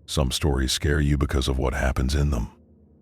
Some stories scare you because of what happens in them.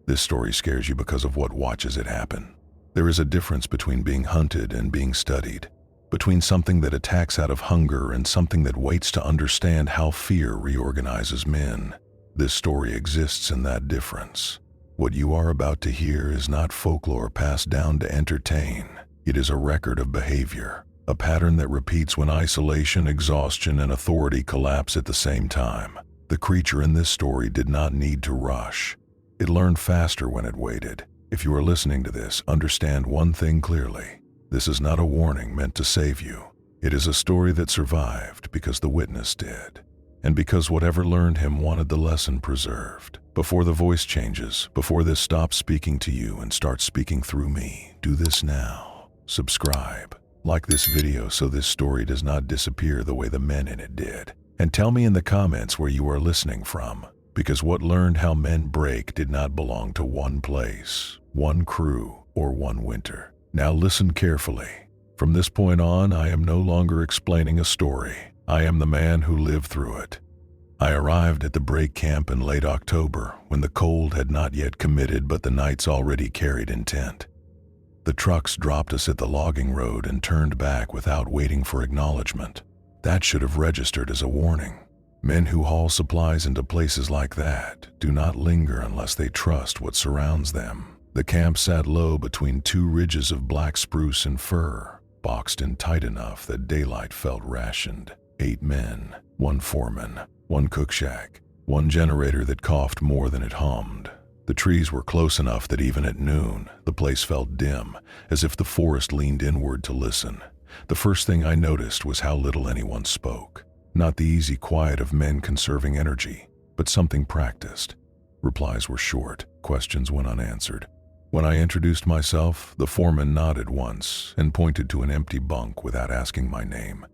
This story scares you because of what watches it happen. There is a difference between being hunted and being studied, between something that attacks out of hunger and something that waits to understand how fear reorganizes men. This story exists in that difference. What you are about to hear is not folklore passed down to entertain. It is a record of behavior, a pattern that repeats when isolation, exhaustion, and authority collapse at the same time. The creature in this story did not need to rush. It learned faster when it waited. If you are listening to this, understand one thing clearly. This is not a warning meant to save you. It is a story that survived because the witness did, and because whatever learned him wanted the lesson preserved. Before the voice changes, before this stops speaking to you and starts speaking through me, do this now. Subscribe. Like this video so this story does not disappear the way the men in it did. And tell me in the comments where you are listening from, because what learned how men break did not belong to one place, one crew, or one winter. Now listen carefully. From this point on, I am no longer explaining a story. I am the man who lived through it. I arrived at the break camp in late October when the cold had not yet committed but the nights already carried intent. The trucks dropped us at the logging road and turned back without waiting for acknowledgement. That should have registered as a warning. Men who haul supplies into places like that do not linger unless they trust what surrounds them. The camp sat low between two ridges of black spruce and fir, boxed in tight enough that daylight felt rationed. 8 men, 1 foreman, 1 cook shack, 1 generator that coughed more than it hummed. The trees were close enough that even at noon, the place felt dim, as if the forest leaned inward to listen. The first thing I noticed was how little anyone spoke. Not the easy quiet of men conserving energy, but something practiced. Replies were short, questions went unanswered. When I introduced myself, the foreman nodded once and pointed to an empty bunk without asking my name.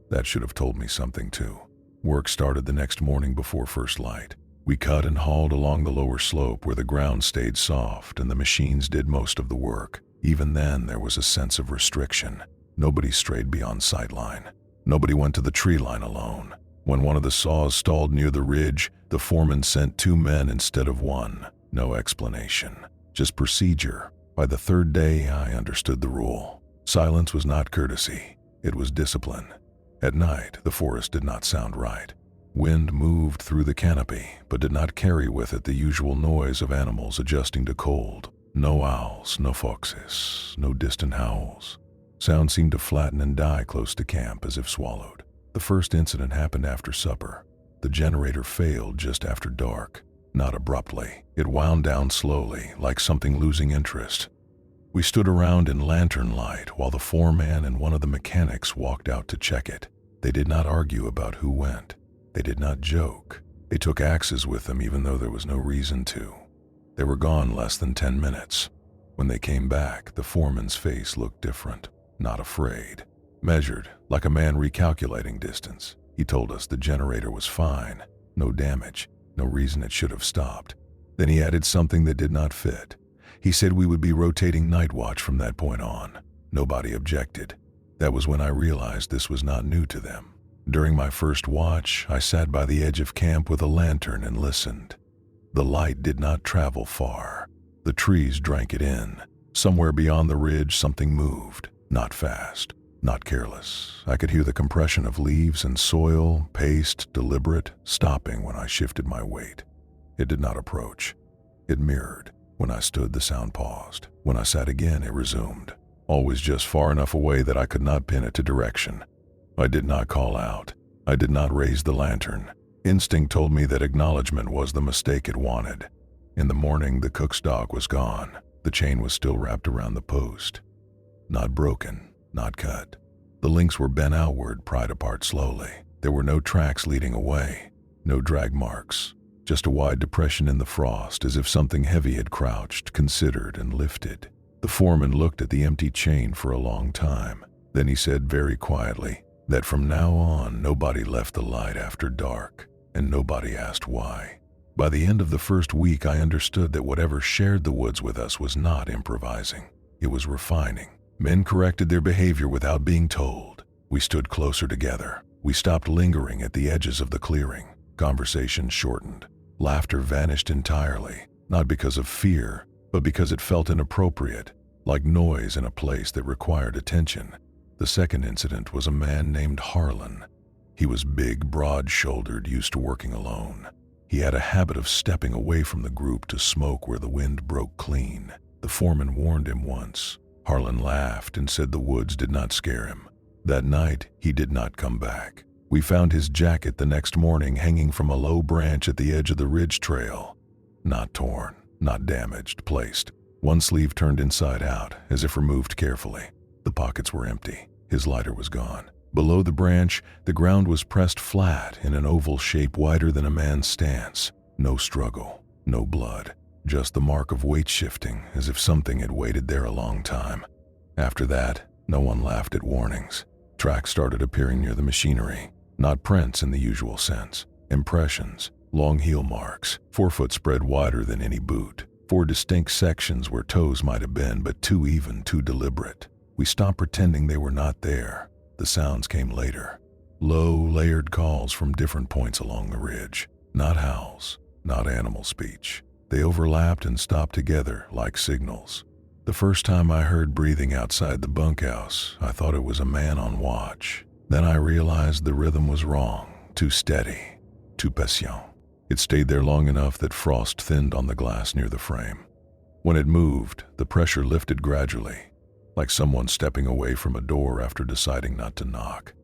That should have told me something too. Work started the next morning before first light. We cut and hauled along the lower slope where the ground stayed soft and the machines did most of the work. Even then, there was a sense of restriction. Nobody strayed beyond sightline. Nobody went to the tree line alone. When one of the saws stalled near the ridge, the foreman sent 2 men instead of 1. No explanation, just procedure. By the 3rd day, I understood the rule. Silence was not courtesy, it was discipline. At night, the forest did not sound right. Wind moved through the canopy, but did not carry with it the usual noise of animals adjusting to cold. No owls, no foxes, no distant howls. Sound seemed to flatten and die close to camp as if swallowed. The first incident happened after supper. The generator failed just after dark. Not abruptly. It wound down slowly, like something losing interest. We stood around in lantern light while the foreman and one of the mechanics walked out to check it. They did not argue about who went. They did not joke. They took axes with them even though there was no reason to. They were gone less than 10 minutes. When they came back, the foreman's face looked different. Not afraid. Measured, like a man recalculating distance. He told us the generator was fine. No damage. No reason it should have stopped. Then he added something that did not fit. He said we would be rotating night watch from that point on. Nobody objected. That was when I realized this was not new to them. During my first watch, I sat by the edge of camp with a lantern and listened. The light did not travel far. The trees drank it in. Somewhere beyond the ridge, something moved. Not fast, not careless. I could hear the compression of leaves and soil, paced, deliberate, stopping when I shifted my weight. It did not approach. It mirrored. When I stood, the sound paused. When I sat again, it resumed. Always just far enough away that I could not pin it to direction. I did not call out. I did not raise the lantern. Instinct told me that acknowledgement was the mistake it wanted. In the morning, the cook's dog was gone. The chain was still wrapped around the post. Not broken, not cut. The links were bent outward, pried apart slowly. There were no tracks leading away, no drag marks, just a wide depression in the frost as if something heavy had crouched, considered, and lifted. The foreman looked at the empty chain for a long time. Then he said very quietly that from now on nobody left the light after dark, and nobody asked why. By the end of the first week, I understood that whatever shared the woods with us was not improvising. It was refining. Men corrected their behavior without being told. We stood closer together. We stopped lingering at the edges of the clearing. Conversation shortened. Laughter vanished entirely, not because of fear, but because it felt inappropriate, like noise in a place that required attention. The second incident was a man named Harlan. He was big, broad-shouldered, used to working alone. He had a habit of stepping away from the group to smoke where the wind broke clean. The foreman warned him once. Harlan laughed and said the woods did not scare him. That night, he did not come back. We found his jacket the next morning hanging from a low branch at the edge of the ridge trail. Not torn, not damaged, placed. One sleeve turned inside out, as if removed carefully. The pockets were empty. His lighter was gone. Below the branch, the ground was pressed flat in an oval shape wider than a man's stance. No struggle, no blood, just the mark of weight shifting, as if something had waited there a long time. After that, no one laughed at warnings. Tracks started appearing near the machinery. Not prints in the usual sense. Impressions, long heel marks, forefoot spread wider than any boot. 4 distinct sections where toes might have been, but too even, too deliberate. We stopped pretending they were not there. The sounds came later. Low, layered calls from different points along the ridge. Not howls, not animal speech. They overlapped and stopped together like signals. The first time I heard breathing outside the bunkhouse, I thought it was a man on watch. Then I realized the rhythm was wrong, too steady, too patient. It stayed there long enough that frost thinned on the glass near the frame. When it moved, the pressure lifted gradually, like someone stepping away from a door after deciding not to knock.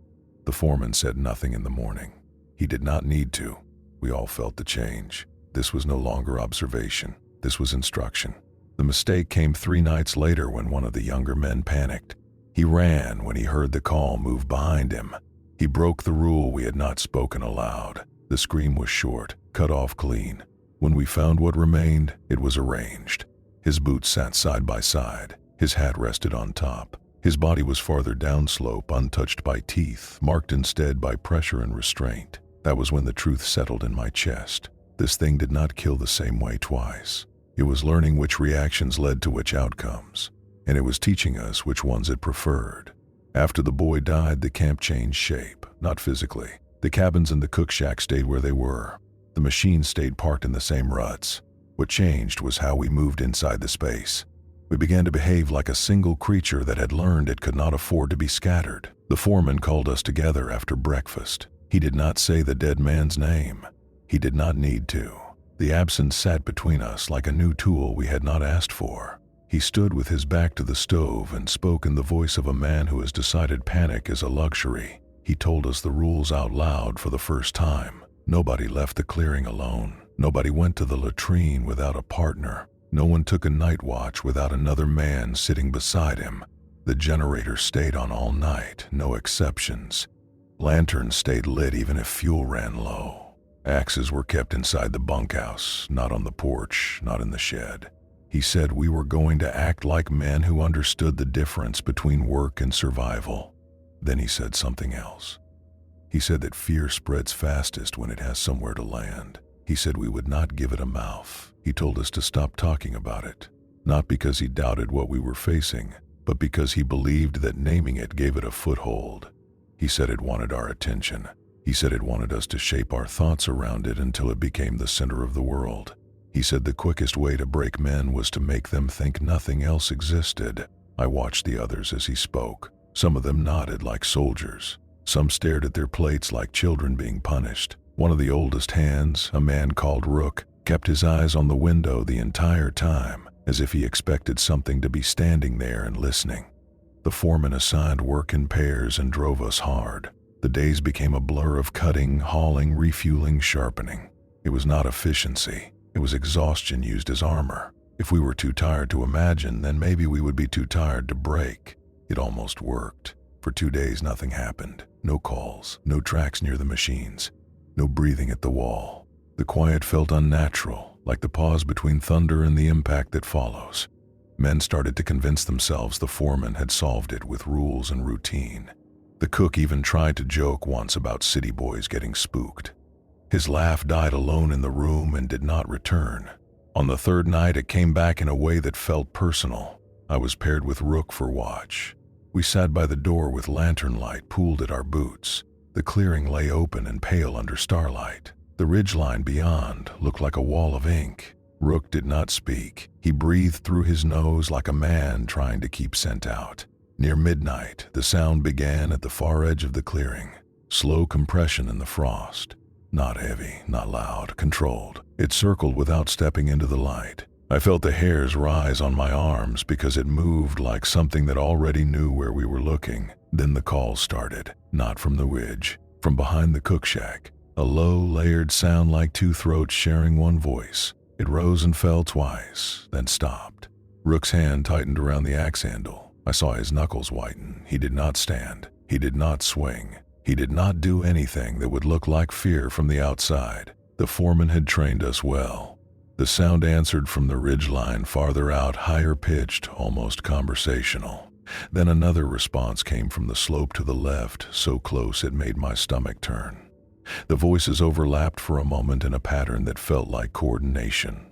The foreman said nothing in the morning. He did not need to. We all felt the change. This was no longer observation. This was instruction. The mistake came 3 nights later when one of the younger men panicked. He ran when he heard the call move behind him. He broke the rule we had not spoken aloud. The scream was short, cut off clean. When we found what remained, it was arranged. His boots sat side by side. His hat rested on top. His body was farther downslope, untouched by teeth, marked instead by pressure and restraint. That was when the truth settled in my chest. This thing did not kill the same way twice. It was learning which reactions led to which outcomes, and it was teaching us which ones it preferred. After the boy died, the camp changed shape, not physically. The cabins and the cook shack stayed where they were. The machines stayed parked in the same ruts. What changed was how we moved inside the space. We began to behave like a single creature that had learned it could not afford to be scattered. The foreman called us together after breakfast. He did not say the dead man's name. He did not need to. The absence sat between us like a new tool we had not asked for. He stood with his back to the stove and spoke in the voice of a man who has decided panic is a luxury. He told us the rules out loud for the first time. Nobody left the clearing alone. Nobody went to the latrine without a partner. No one took a night watch without another man sitting beside him. The generator stayed on all night, no exceptions. Lanterns stayed lit even if fuel ran low. Axes were kept inside the bunkhouse, not on the porch, not in the shed. He said we were going to act like men who understood the difference between work and survival. Then he said something else. He said that fear spreads fastest when it has somewhere to land. He said we would not give it a mouth. He told us to stop talking about it, not because he doubted what we were facing, but because he believed that naming it gave it a foothold. He said it wanted our attention. He said it wanted us to shape our thoughts around it until it became the center of the world. He said the quickest way to break men was to make them think nothing else existed. I watched the others as he spoke. Some of them nodded like soldiers. Some stared at their plates like children being punished. One of the oldest hands, a man called Rook, kept his eyes on the window the entire time, as if he expected something to be standing there and listening. The foreman assigned work in pairs and drove us hard. The days became a blur of cutting, hauling, refueling, sharpening. It was not efficiency. It was exhaustion used as armor. If we were too tired to imagine, then maybe we would be too tired to break. It almost worked. For 2 days, nothing happened. No calls, no tracks near the machines, no breathing at the wall. The quiet felt unnatural, like the pause between thunder and the impact that follows. Men started to convince themselves the foreman had solved it with rules and routine. The cook even tried to joke once about city boys getting spooked. His laugh died alone in the room and did not return. On the 3rd night, it came back in a way that felt personal. I was paired with Rook for watch. We sat by the door with lantern light pooled at our boots. The clearing lay open and pale under starlight. The ridgeline beyond looked like a wall of ink. Rook did not speak. He breathed through his nose like a man trying to keep scent out. Near midnight, the sound began at the far edge of the clearing. Slow compression in the frost. Not heavy, not loud, controlled. It circled without stepping into the light. I felt the hairs rise on my arms because it moved like something that already knew where we were looking. Then the call started, not from the ridge, from behind the cook shack. A low, layered sound like two throats sharing one voice. It rose and fell twice, then stopped. Rook's hand tightened around the axe handle. I saw his knuckles whiten. He did not stand. He did not swing. He did not do anything that would look like fear from the outside. The foreman had trained us well. The sound answered from the ridgeline farther out, higher pitched, almost conversational. Then another response came from the slope to the left, so close it made my stomach turn. The voices overlapped for a moment in a pattern that felt like coordination.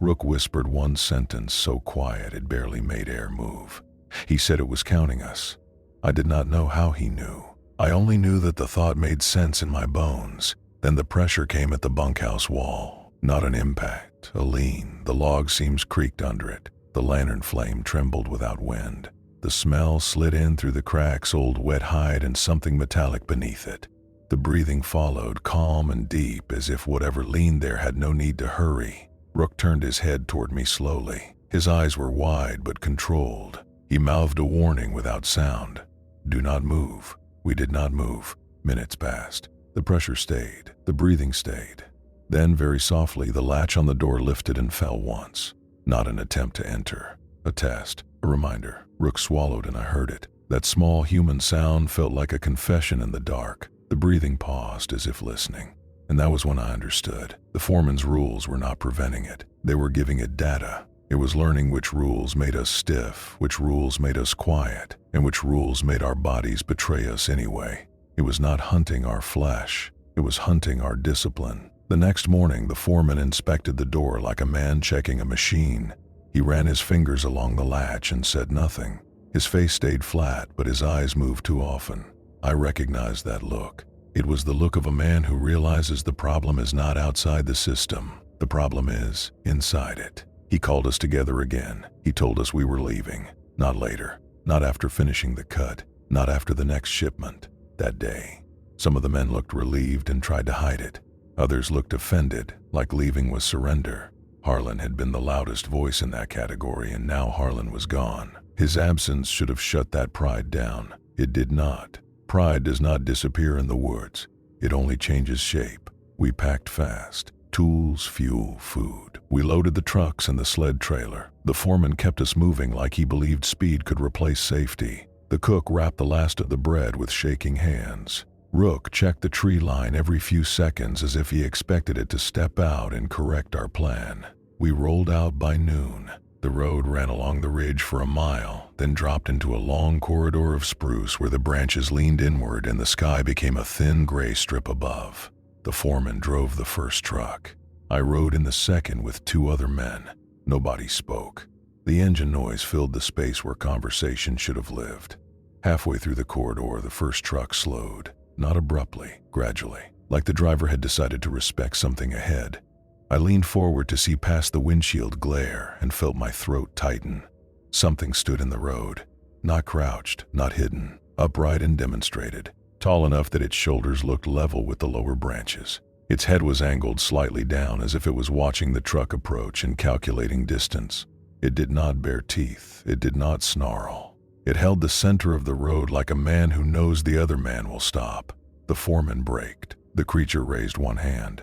Rook whispered one sentence so quiet it barely made air move. He said it was counting us. I did not know how he knew. I only knew that the thought made sense in my bones. Then the pressure came at the bunkhouse wall. Not an impact, a lean. The log seams creaked under it. The lantern flame trembled without wind. The smell slid in through the cracks, old wet hide and something metallic beneath it. The breathing followed, calm and deep, as if whatever leaned there had no need to hurry. Rook turned his head toward me slowly. His eyes were wide but controlled. He mouthed a warning without sound. Do not move. We did not move. Minutes passed. The pressure stayed. The breathing stayed. Then, very softly, the latch on the door lifted and fell once. Not an attempt to enter. A test. A reminder. Rook swallowed and I heard it. That small human sound felt like a confession in the dark. The breathing paused as if listening. And that was when I understood. The foreman's rules were not preventing it. They were giving it data. It was learning which rules made us stiff, which rules made us quiet, and which rules made our bodies betray us anyway. It was not hunting our flesh. It was hunting our discipline. The next morning, the foreman inspected the door like a man checking a machine. He ran his fingers along the latch and said nothing. His face stayed flat, but his eyes moved too often. I recognized that look. It was the look of a man who realizes the problem is not outside the system. The problem is inside it. He called us together again. He told us we were leaving. Not later. Not after finishing the cut. Not after the next shipment. That day. Some of the men looked relieved and tried to hide it. Others looked offended, like leaving was surrender. Harlan had been the loudest voice in that category, and now Harlan was gone. His absence should have shut that pride down. It did not. Pride does not disappear in the woods. It only changes shape. We packed fast. Tools, fuel, food. We loaded the trucks and the sled trailer. The foreman kept us moving like he believed speed could replace safety. The cook wrapped the last of the bread with shaking hands. Rook checked the tree line every few seconds as if he expected it to step out and correct our plan. We rolled out by noon. The road ran along the ridge for a mile, then dropped into a long corridor of spruce where the branches leaned inward and the sky became a thin gray strip above. The foreman drove the first truck. I rode in the second with two other men. Nobody spoke. The engine noise filled the space where conversation should have lived. Halfway through the corridor, the first truck slowed. Not abruptly, gradually, like the driver had decided to respect something ahead. I leaned forward to see past the windshield glare and felt my throat tighten. Something stood in the road. Not crouched, not hidden, upright and demonstrated. Tall enough that its shoulders looked level with the lower branches. Its head was angled slightly down as if it was watching the truck approach and calculating distance. It did not bare teeth. It did not snarl. It held the center of the road like a man who knows the other man will stop. The foreman braked. The creature raised one hand.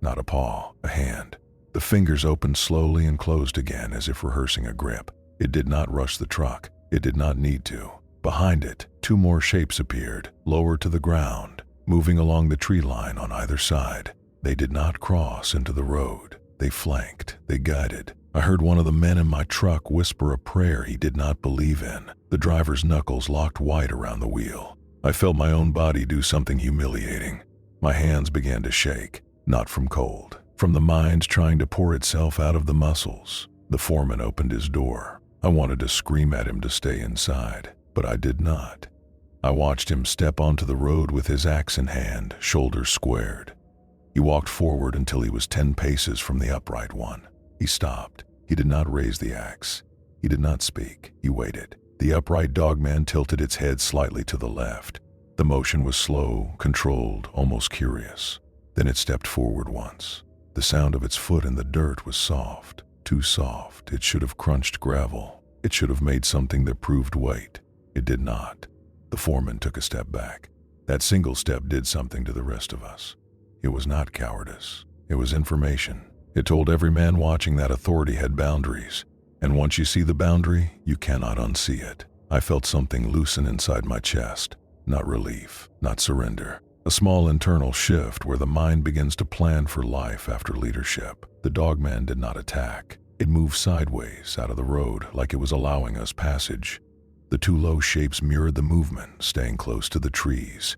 Not a paw, a hand. The fingers opened slowly and closed again as if rehearsing a grip. It did not rush the truck. It did not need to. Behind it, two more shapes appeared, lower to the ground, moving along the tree line on either side. They did not cross into the road. They flanked. They guided. I heard one of the men in my truck whisper a prayer he did not believe in. The driver's knuckles locked white around the wheel. I felt my own body do something humiliating. My hands began to shake, not from cold, from the mind trying to pour itself out of the muscles. The foreman opened his door. I wanted to scream at him to stay inside, but I did not. I watched him step onto the road with his axe in hand, shoulders squared. He walked forward until he was 10 paces from the upright one. He stopped. He did not raise the axe. He did not speak. He waited. The upright Dogman tilted its head slightly to the left. The motion was slow, controlled, almost curious. Then it stepped forward once. The sound of its foot in the dirt was soft. Too soft. It should have crunched gravel. It should have made something that proved weight. It did not. The foreman took a step back. That single step did something to the rest of us. It was not cowardice. It was information. It told every man watching that authority had boundaries. And once you see the boundary, you cannot unsee it. I felt something loosen inside my chest. Not relief, not surrender. A small internal shift where the mind begins to plan for life after leadership. The Dogman did not attack. It moved sideways out of the road like it was allowing us passage. The two low shapes mirrored the movement, staying close to the trees.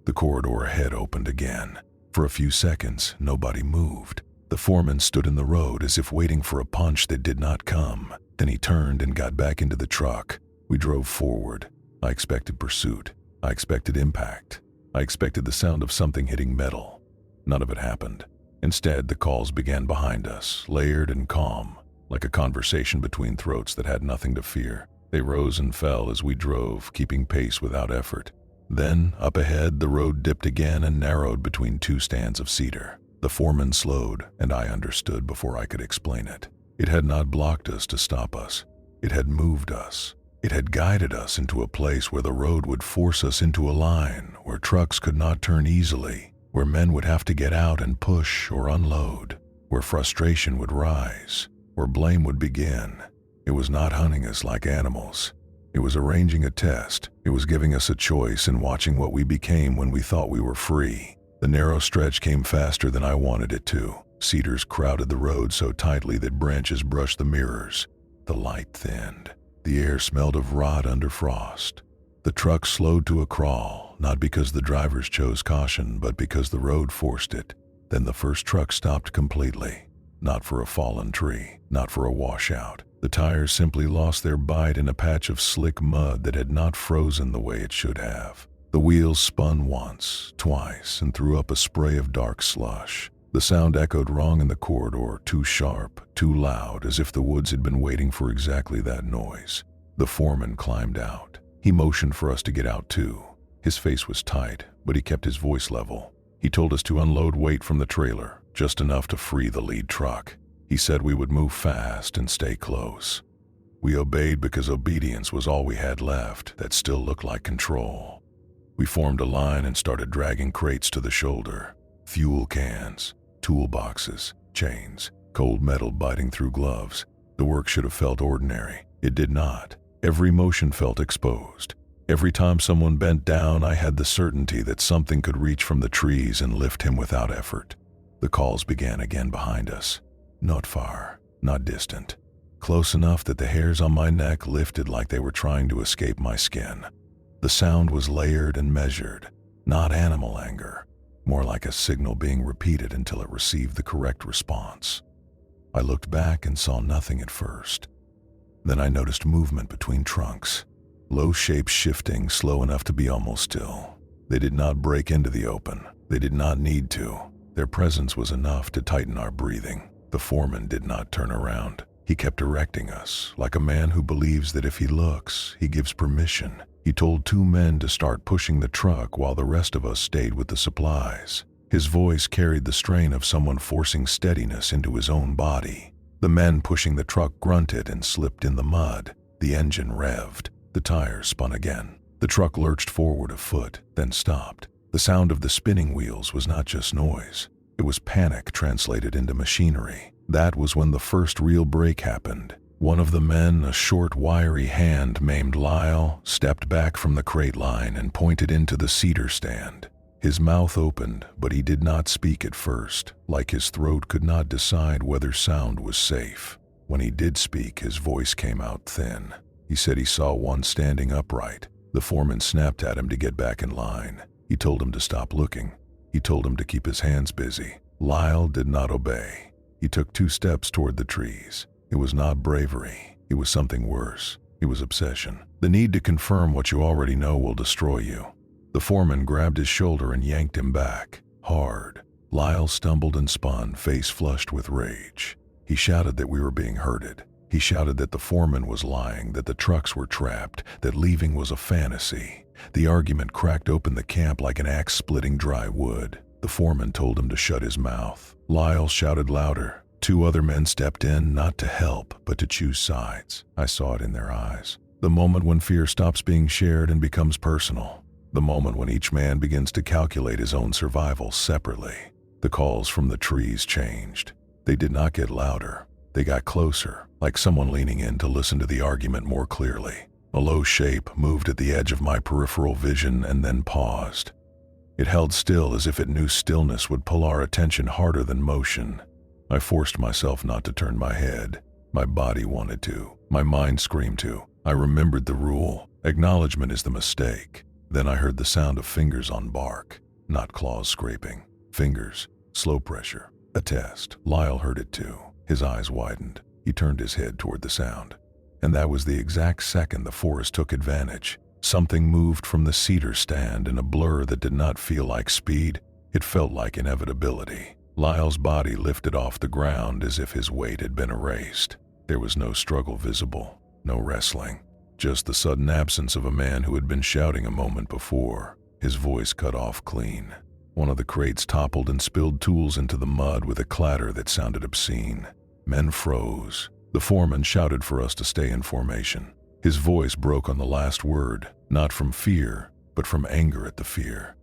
The corridor ahead opened again. For a few seconds, nobody moved. The foreman stood in the road as if waiting for a punch that did not come. Then he turned and got back into the truck. We drove forward. I expected pursuit. I expected impact. I expected the sound of something hitting metal. None of it happened. Instead, the calls began behind us, layered and calm, like a conversation between throats that had nothing to fear. They rose and fell as we drove, keeping pace without effort. Then, up ahead, the road dipped again and narrowed between two stands of cedar. The foreman slowed, and I understood before I could explain it. It had not blocked us to stop us. It had moved us. It had guided us into a place where the road would force us into a line, where trucks could not turn easily, where men would have to get out and push or unload, where frustration would rise, where blame would begin. It was not hunting us like animals. It was arranging a test. It was giving us a choice and watching what we became when we thought we were free. The narrow stretch came faster than I wanted it to. Cedars crowded the road so tightly that branches brushed the mirrors. The light thinned. The air smelled of rot under frost. The truck slowed to a crawl, not because the drivers chose caution, but because the road forced it. Then the first truck stopped completely. Not for a fallen tree, not for a washout. The tires simply lost their bite in a patch of slick mud that had not frozen the way it should have. The wheels spun once, twice, and threw up a spray of dark slush. The sound echoed wrong in the corridor, too sharp, too loud, as if the woods had been waiting for exactly that noise. The foreman climbed out. He motioned for us to get out too. His face was tight, but he kept his voice level. He told us to unload weight from the trailer, just enough to free the lead truck. He said we would move fast and stay close. We obeyed because obedience was all we had left that still looked like control. We formed a line and started dragging crates to the shoulder. Fuel cans, toolboxes, chains, cold metal biting through gloves. The work should have felt ordinary. It did not. Every motion felt exposed. Every time someone bent down, I had the certainty that something could reach from the trees and lift him without effort. The calls began again behind us. Not far, not distant. Close enough that the hairs on my neck lifted like they were trying to escape my skin. The sound was layered and measured, not animal anger, more like a signal being repeated until it received the correct response. I looked back and saw nothing at first. Then I noticed movement between trunks, low shapes shifting slow enough to be almost still. They did not break into the open. They did not need to. Their presence was enough to tighten our breathing. The foreman did not turn around. He kept directing us, like a man who believes that if he looks, he gives permission. He told two men to start pushing the truck while the rest of us stayed with the supplies. His voice carried the strain of someone forcing steadiness into his own body. The men pushing the truck grunted and slipped in the mud. The engine revved. The tires spun again. The truck lurched forward a foot, then stopped. The sound of the spinning wheels was not just noise. It was panic translated into machinery. That was when the first real break happened. One of the men, a short, wiry hand named Lyle, stepped back from the crate line and pointed into the cedar stand. His mouth opened, but he did not speak at first, like his throat could not decide whether sound was safe. When he did speak, his voice came out thin. He said he saw one standing upright. The foreman snapped at him to get back in line. He told him to stop looking. He told him to keep his hands busy. Lyle did not obey. He took 2 steps toward the trees. It was not bravery. It was something worse. It was obsession. The need to confirm what you already know will destroy you. The foreman grabbed his shoulder and yanked him back, hard. Lyle stumbled and spun, face flushed with rage. He shouted that we were being herded. He shouted that the foreman was lying, that the trucks were trapped, that leaving was a fantasy. The argument cracked open the camp like an axe splitting dry wood. The foreman told him to shut his mouth. Lyle shouted louder. 2 other men stepped in, not to help, but to choose sides. I saw it in their eyes. The moment when fear stops being shared and becomes personal. The moment when each man begins to calculate his own survival separately. The calls from the trees changed. They did not get louder. They got closer, like someone leaning in to listen to the argument more clearly. A low shape moved at the edge of my peripheral vision and then paused. It held still as if it knew stillness would pull our attention harder than motion. I forced myself not to turn my head. My body wanted to. My mind screamed to. I remembered the rule. Acknowledgement is the mistake. Then I heard the sound of fingers on bark, not claws scraping. Fingers, slow pressure, a test. Lyle heard it too. His eyes widened. He turned his head toward the sound. And that was the exact second the forest took advantage. Something moved from the cedar stand in a blur that did not feel like speed. It felt like inevitability. Lyle's body lifted off the ground as if his weight had been erased. There was no struggle visible, no wrestling. Just the sudden absence of a man who had been shouting a moment before, his voice cut off clean. One of the crates toppled and spilled tools into the mud with a clatter that sounded obscene. Men froze. The foreman shouted for us to stay in formation. His voice broke on the last word, not from fear, but from anger at the fear.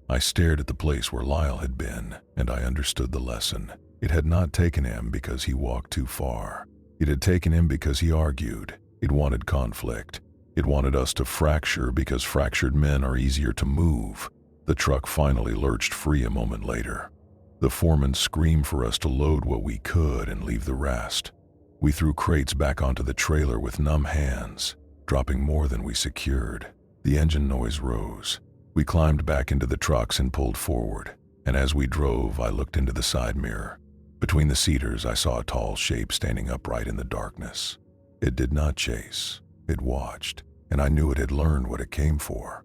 I stared at the place where Lyle had been, and I understood the lesson. It had not taken him because he walked too far. It had taken him because he argued. It wanted conflict. It wanted us to fracture because fractured men are easier to move. The truck finally lurched free a moment later. The foreman screamed for us to load what we could and leave the rest. We threw crates back onto the trailer with numb hands, dropping more than we secured. The engine noise rose. We climbed back into the trucks and pulled forward, and as we drove, I looked into the side mirror. Between the cedars, I saw a tall shape standing upright in the darkness. It did not chase. It watched, and I knew it had learned what it came for.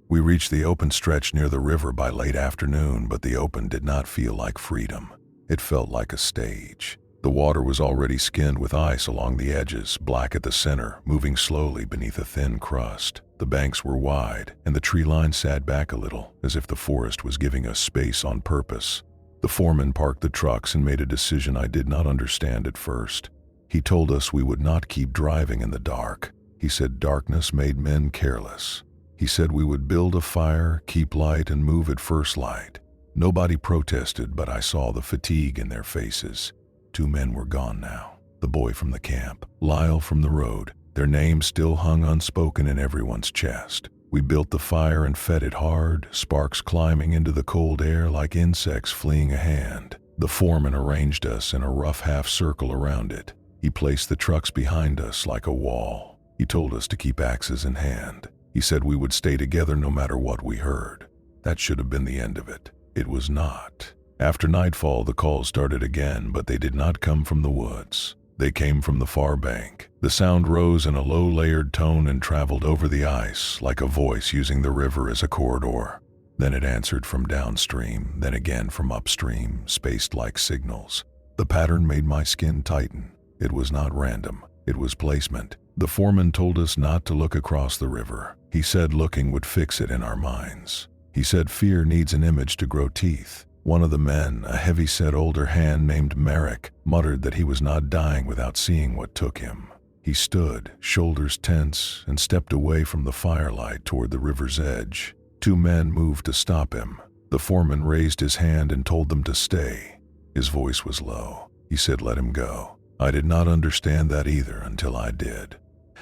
We reached the open stretch near the river by late afternoon, but the open did not feel like freedom. It felt like a stage. The water was already skinned with ice along the edges, black at the center, moving slowly beneath a thin crust. The banks were wide, and the tree line sat back a little, as if the forest was giving us space on purpose. The foreman parked the trucks and made a decision I did not understand at first. He told us we would not keep driving in the dark. He said darkness made men careless. He said we would build a fire, keep light, and move at first light. Nobody protested, but I saw the fatigue in their faces. 2 men were gone now. The boy from the camp, Lyle from the road. Their names still hung unspoken in everyone's chest. We built the fire and fed it hard, sparks climbing into the cold air like insects fleeing a hand. The foreman arranged us in a rough half circle around it. He placed the trucks behind us like a wall. He told us to keep axes in hand. He said we would stay together no matter what we heard. That should have been the end of it. It was not. After nightfall, the calls started again, but they did not come from the woods. They came from the far bank. The sound rose in a low layered tone and traveled over the ice like a voice using the river as a corridor. Then it answered from downstream, then again from upstream, spaced like signals. The pattern made my skin tighten. It was not random. It was placement. The foreman told us not to look across the river. He said looking would fix it in our minds. He said fear needs an image to grow teeth. One of the men, a heavy-set older hand named Merrick, muttered that he was not dying without seeing what took him. He stood, shoulders tense, and stepped away from the firelight toward the river's edge. 2 men moved to stop him. The foreman raised his hand and told them to stay. His voice was low. He said let him go. I did not understand that either until I did.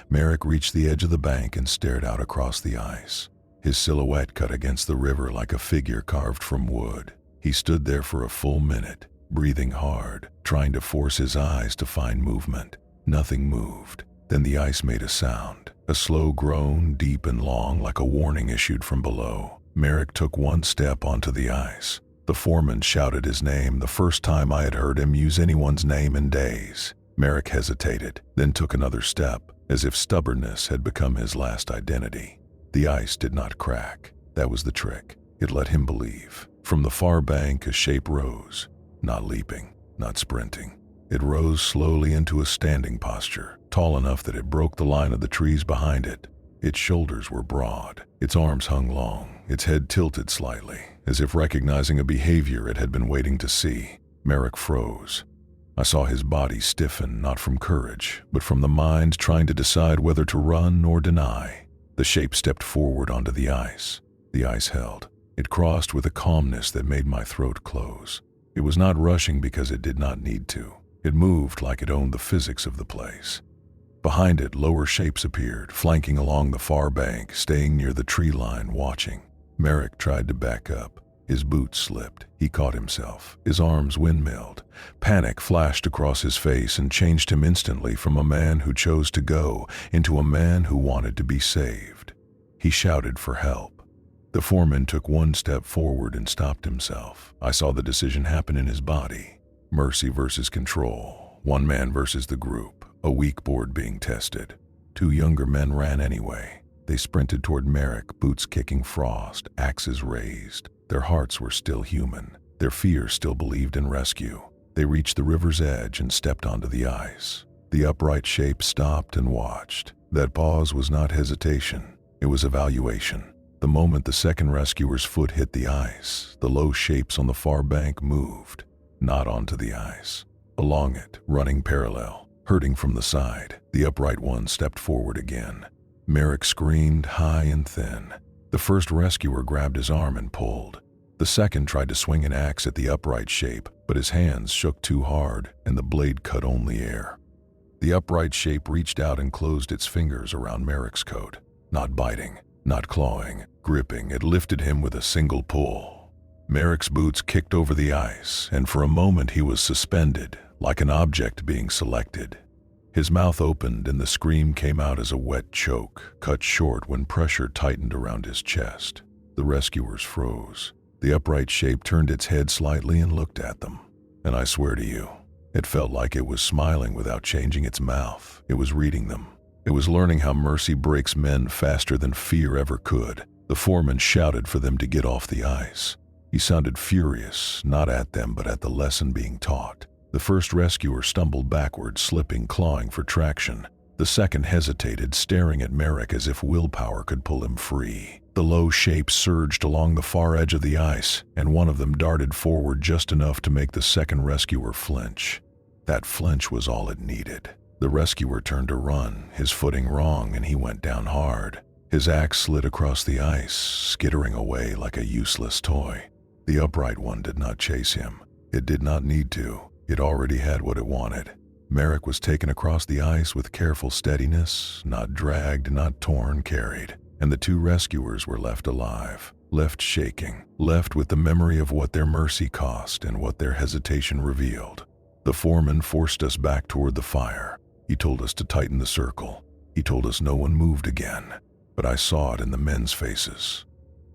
Merrick reached the edge of the bank and stared out across the ice. His silhouette cut against the river like a figure carved from wood. He stood there for a full minute, breathing hard, trying to force his eyes to find movement. Nothing moved. Then the ice made a sound, a slow groan, deep and long, like a warning issued from below. Merrick took 1 step onto the ice. The foreman shouted his name, the first time I had heard him use anyone's name in days. Merrick hesitated, then took another step, as if stubbornness had become his last identity. The ice did not crack. That was the trick. It let him believe. From the far bank, a shape rose, not leaping, not sprinting. It rose slowly into a standing posture, tall enough that it broke the line of the trees behind it. Its shoulders were broad, its arms hung long, its head tilted slightly, as if recognizing a behavior it had been waiting to see. Merrick froze. I saw his body stiffen, not from courage, but from the mind trying to decide whether to run or deny. The shape stepped forward onto the ice. The ice held. It crossed with a calmness that made my throat close. It was not rushing because it did not need to. It moved like it owned the physics of the place. Behind it, lower shapes appeared, flanking along the far bank, staying near the tree line, watching. Merrick tried to back up. His boots slipped. He caught himself. His arms windmilled. Panic flashed across his face and changed him instantly from a man who chose to go into a man who wanted to be saved. He shouted for help. The foreman took one step forward and stopped himself. I saw the decision happen in his body. Mercy versus control. One man versus the group. A weak board being tested. Two younger men ran anyway. They sprinted toward Merrick, boots kicking frost, axes raised. Their hearts were still human. Their fear still believed in rescue. They reached the river's edge and stepped onto the ice. The upright shape stopped and watched. That pause was not hesitation. It was evaluation. The moment the second rescuer's foot hit the ice, the low shapes on the far bank moved. Not onto the ice. Along it, running parallel, hurting from the side, the upright one stepped forward again. Merrick screamed high and thin. The first rescuer grabbed his arm and pulled. The second tried to swing an axe at the upright shape, but his hands shook too hard and the blade cut only air. The upright shape reached out and closed its fingers around Merrick's coat. Not biting, not clawing, gripping, it lifted him with a single pull. Merrick's boots kicked over the ice, and for a moment he was suspended, like an object being selected. His mouth opened and the scream came out as a wet choke, cut short when pressure tightened around his chest. The rescuers froze. The upright shape turned its head slightly and looked at them. And I swear to you, it felt like it was smiling without changing its mouth. It was reading them. It was learning how mercy breaks men faster than fear ever could. The foreman shouted for them to get off the ice. He sounded furious, not at them but at the lesson being taught. The first rescuer stumbled backward, slipping, clawing for traction. The second hesitated, staring at Merrick as if willpower could pull him free. The low shape surged along the far edge of the ice, and one of them darted forward just enough to make the second rescuer flinch. That flinch was all it needed. The rescuer turned to run, his footing wrong, and he went down hard. His axe slid across the ice, skittering away like a useless toy. The upright one did not chase him. It did not need to. It already had what it wanted. Merrick was taken across the ice with careful steadiness, not dragged, not torn, carried. And the two rescuers were left alive, left shaking, left with the memory of what their mercy cost and what their hesitation revealed. The foreman forced us back toward the fire. He told us to tighten the circle. He told us no one moved again. But I saw it in the men's faces.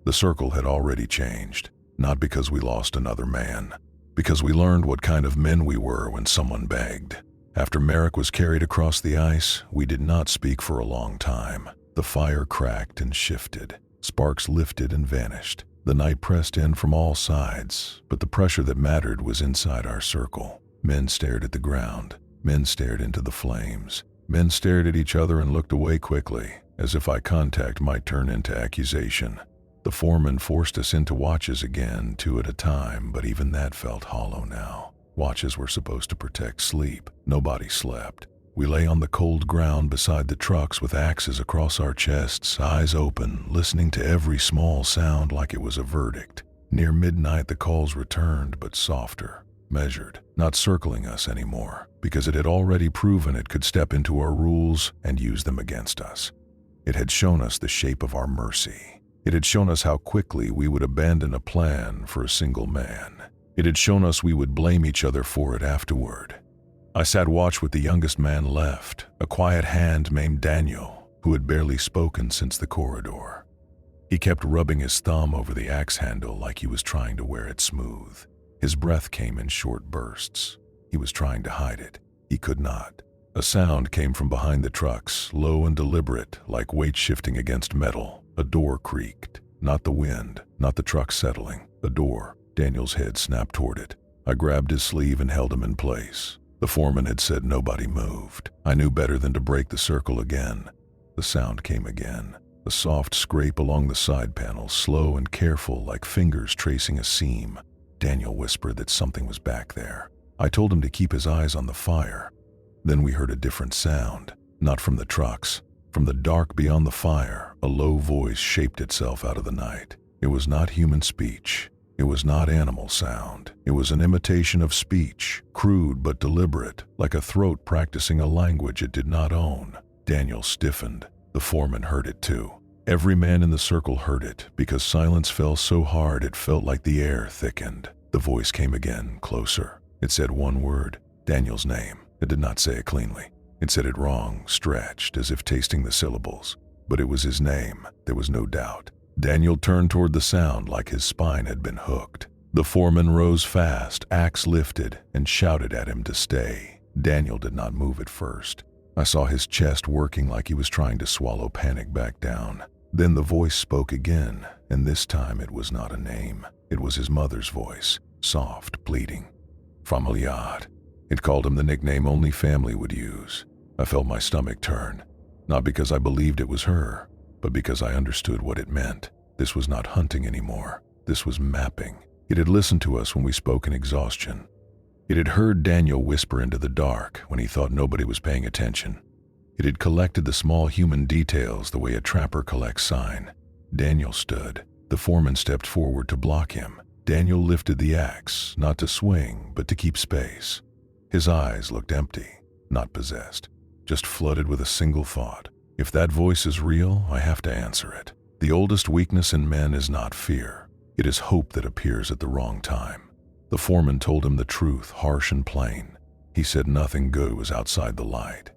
The circle had already changed, not because we lost another man, because we learned what kind of men we were when someone begged. After Merrick was carried across the ice, we did not speak for a long time. The fire cracked and shifted. Sparks lifted and vanished. The night pressed in from all sides, but the pressure that mattered was inside our circle. Men stared at the ground. Men stared into the flames. Men stared at each other and looked away quickly, as if eye contact might turn into accusation. The foreman forced us into watches again, 2 at a time, but even that felt hollow now. Watches were supposed to protect sleep. Nobody slept. We lay on the cold ground beside the trucks with axes across our chests, eyes open, listening to every small sound like it was a verdict. Near midnight the calls returned, but softer, measured, not circling us anymore, because it had already proven it could step into our rules and use them against us. It had shown us the shape of our mercy. It had shown us how quickly we would abandon a plan for a single man. It had shown us we would blame each other for it afterward. I sat watch with the youngest man left, a quiet hand named Daniel, who had barely spoken since the corridor. He kept rubbing his thumb over the axe handle like he was trying to wear it smooth. His breath came in short bursts. He was trying to hide it. He could not. A sound came from behind the trucks, low and deliberate, like weight shifting against metal. A door creaked. Not the wind, not the truck settling. A door. Daniel's head snapped toward it. I grabbed his sleeve and held him in place. The foreman had said nobody moved. I knew better than to break the circle again. The sound came again. A soft scrape along the side panel, slow and careful, like fingers tracing a seam. Daniel whispered that something was back there. I told him to keep his eyes on the fire. Then we heard a different sound, not from the trucks. From the dark beyond the fire, a low voice shaped itself out of the night. It was not human speech. It was not animal sound. It was an imitation of speech, crude but deliberate, like a throat practicing a language it did not own. Daniel stiffened. The foreman heard it too. Every man in the circle heard it, because silence fell so hard it felt like the air thickened. The voice came again, closer. It said one word, Daniel's name. It did not say it cleanly. It said it wrong, stretched, as if tasting the syllables. But it was his name. There was no doubt. Daniel turned toward the sound like his spine had been hooked. The foreman rose fast, axe lifted, and shouted at him to stay. Daniel did not move at first. I saw his chest working like he was trying to swallow panic back down. Then the voice spoke again, and this time it was not a name. It was his mother's voice, soft, pleading. Familiar. It called him the nickname only family would use. I felt my stomach turn, not because I believed it was her, but because I understood what it meant. This was not hunting anymore. This was mapping. It had listened to us when we spoke in exhaustion. It had heard Daniel whisper into the dark when he thought nobody was paying attention. It had collected the small human details the way a trapper collects sign. Daniel stood. The foreman stepped forward to block him. Daniel lifted the axe, not to swing, but to keep space. His eyes looked empty, not possessed, just flooded with a single thought. If that voice is real, I have to answer it. The oldest weakness in men is not fear. It is hope that appears at the wrong time. The foreman told him the truth, harsh and plain. He said nothing good was outside the light.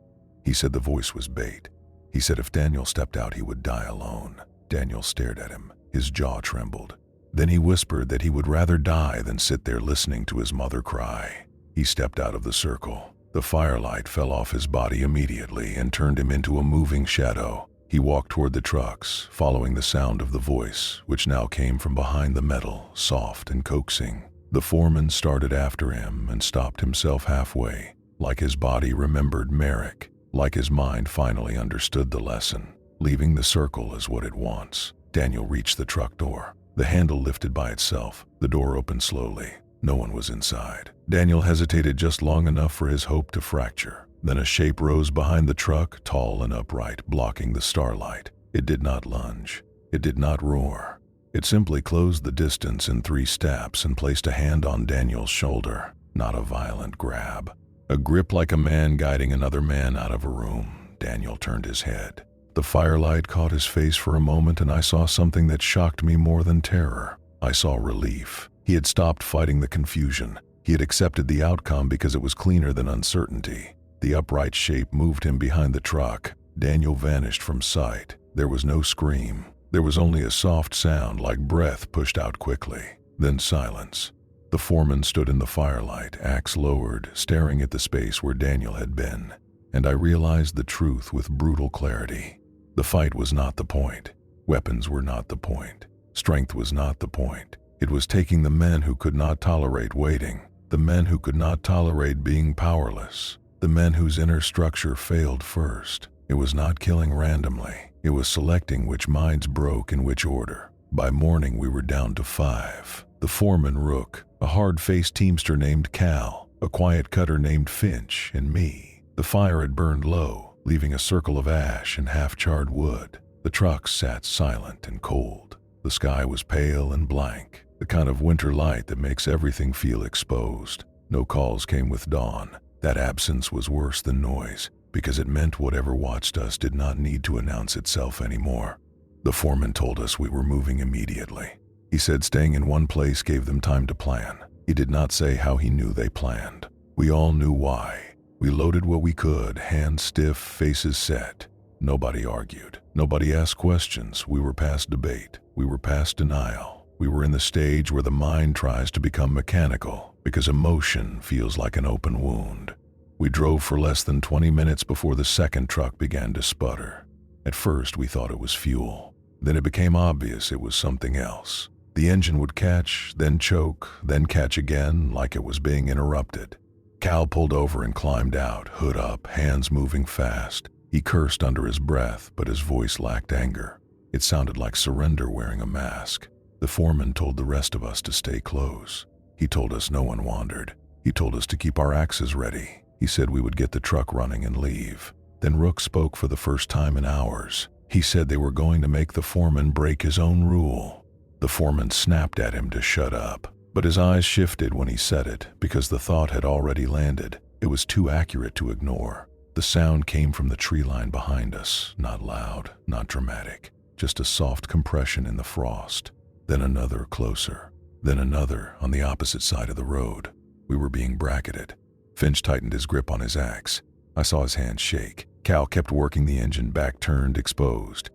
He said the voice was bait. He said if Daniel stepped out, he would die alone. Daniel stared at him. His jaw trembled. Then he whispered that he would rather die than sit there listening to his mother cry. He stepped out of the circle. The firelight fell off his body immediately and turned him into a moving shadow. He walked toward the trucks, following the sound of the voice, which now came from behind the metal, soft and coaxing. The foreman started after him and stopped himself halfway, like his body remembered Merrick, like his mind finally understood the lesson. Leaving the circle is what it wants. Daniel reached the truck door. The handle lifted by itself. The door opened slowly. No one was inside. Daniel hesitated just long enough for his hope to fracture. Then a shape rose behind the truck, tall and upright, blocking the starlight. It did not lunge. It did not roar. It simply closed the distance in 3 steps and placed a hand on Daniel's shoulder. Not a violent grab. A grip like a man guiding another man out of a room. Daniel turned his head. The firelight caught his face for a moment, and I saw something that shocked me more than terror. I saw relief. He had stopped fighting the confusion. He had accepted the outcome because it was cleaner than uncertainty. The upright shape moved him behind the truck. Daniel vanished from sight. There was no scream. There was only a soft sound like breath pushed out quickly. Then silence. The foreman stood in the firelight, axe lowered, staring at the space where Daniel had been. And I realized the truth with brutal clarity. The fight was not the point. Weapons were not the point. Strength was not the point. It was taking the men who could not tolerate waiting, the men who could not tolerate being powerless, the men whose inner structure failed first. It was not killing randomly. It was selecting which minds broke in which order. By morning, we were down to 5. The foreman, Rook, a hard-faced teamster named Cal, a quiet cutter named Finch, and me. The fire had burned low, leaving a circle of ash and half-charred wood. The trucks sat silent and cold. The sky was pale and blank, the kind of winter light that makes everything feel exposed. No calls came with dawn. That absence was worse than noise, because it meant whatever watched us did not need to announce itself anymore. The foreman told us we were moving immediately. He said staying in one place gave them time to plan. He did not say how he knew they planned. We all knew why. We loaded what we could, hands stiff, faces set. Nobody argued. Nobody asked questions. We were past debate. We were past denial. We were in the stage where the mind tries to become mechanical because emotion feels like an open wound. We drove for less than 20 minutes before the second truck began to sputter. At first, we thought it was fuel. Then it became obvious it was something else. The engine would catch, then choke, then catch again like it was being interrupted. Cal pulled over and climbed out, hood up, hands moving fast. He cursed under his breath, but his voice lacked anger. It sounded like surrender wearing a mask. The foreman told the rest of us to stay close. He told us no one wandered. He told us to keep our axes ready. He said we would get the truck running and leave. Then Rook spoke for the first time in hours. He said they were going to make the foreman break his own rule. The foreman snapped at him to shut up, but his eyes shifted when he said it because the thought had already landed. It was too accurate to ignore. The sound came from the tree line behind us, not loud, not dramatic, just a soft compression in the frost. Then another closer, then another on the opposite side of the road. We were being bracketed. Finch tightened his grip on his axe. I saw his hand shake. Cal kept working the engine, back turned, exposed.